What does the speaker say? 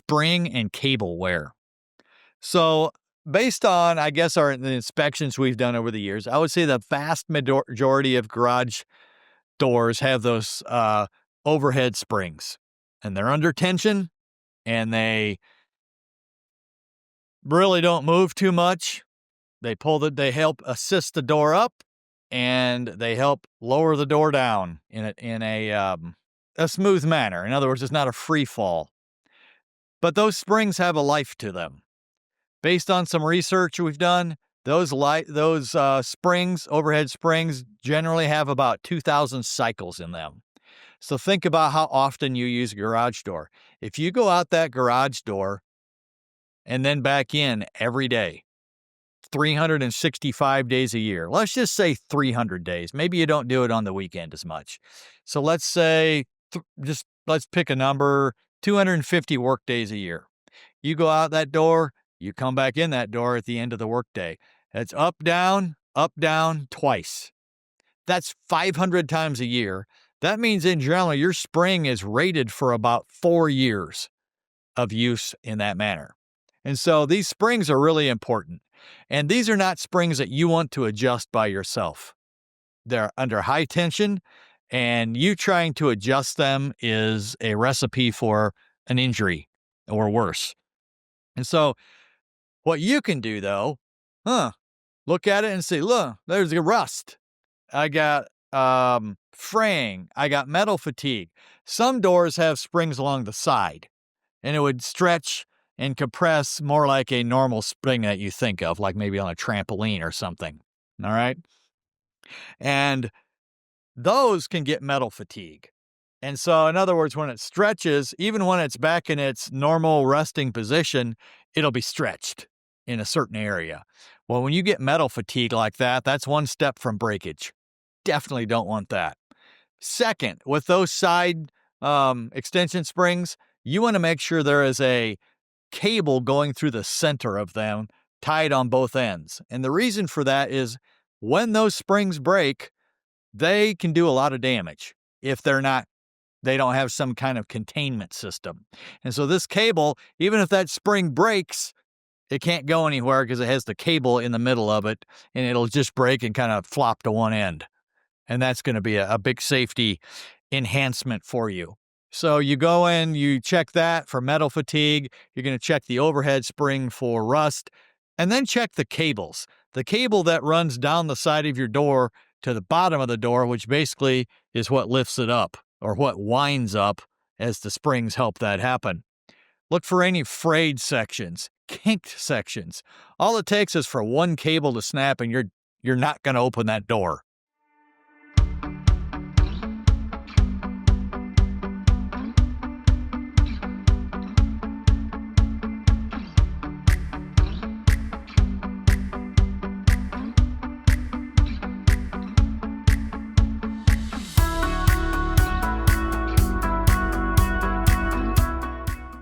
spring and cable wear. So, based on, I guess, the inspections we've done over the years, I would say the vast majority of garage doors have those overhead springs, and they're under tension, and they really don't move too much. They help assist the door up, and they help lower the door down in a smooth manner. In other words, it's not a free fall. But those springs have a life to them. Based on some research we've done, those springs, overhead springs, generally have about 2,000 cycles in them. So think about how often you use a garage door. If you go out that garage door and then back in every day, 365 days a year, let's just say 300 days. Maybe you don't do it on the weekend as much. So let's say, let's pick a number, 250 work days a year. You go out that door, you come back in that door at the end of the workday. It's up, down, twice. That's 500 times a year. That means in general, your spring is rated for about 4 years of use in that manner. And so these springs are really important. And these are not springs that you want to adjust by yourself. They're under high tension, and you trying to adjust them is a recipe for an injury or worse. And so what you can do, though, look at it and see, look, there's a rust. I got fraying. I got metal fatigue. Some doors have springs along the side, and it would stretch and compress more like a normal spring that you think of, like maybe on a trampoline or something. All right? And those can get metal fatigue. And so, in other words, when it stretches, even when it's back in its normal resting position, it'll be stretched in a certain area. Well, when you get metal fatigue like that, that's one step from breakage. Definitely don't want that. Second, with those side extension springs, you want to make sure there is a cable going through the center of them, tied on both ends. And the reason for that is when those springs break, they can do a lot of damage if they don't have some kind of containment system. And so this cable, even if that spring breaks, it can't go anywhere because it has the cable in the middle of it, and it'll just break and kind of flop to one end. And that's going to be a big safety enhancement for you. So you go in, you check that for metal fatigue. You're going to check the overhead spring for rust, and then check the cables. The cable that runs down the side of your door to the bottom of the door, which basically is what lifts it up or what winds up as the springs help that happen. Look for any frayed sections, kinked sections. All it takes is for one cable to snap, and you're not going to open that door.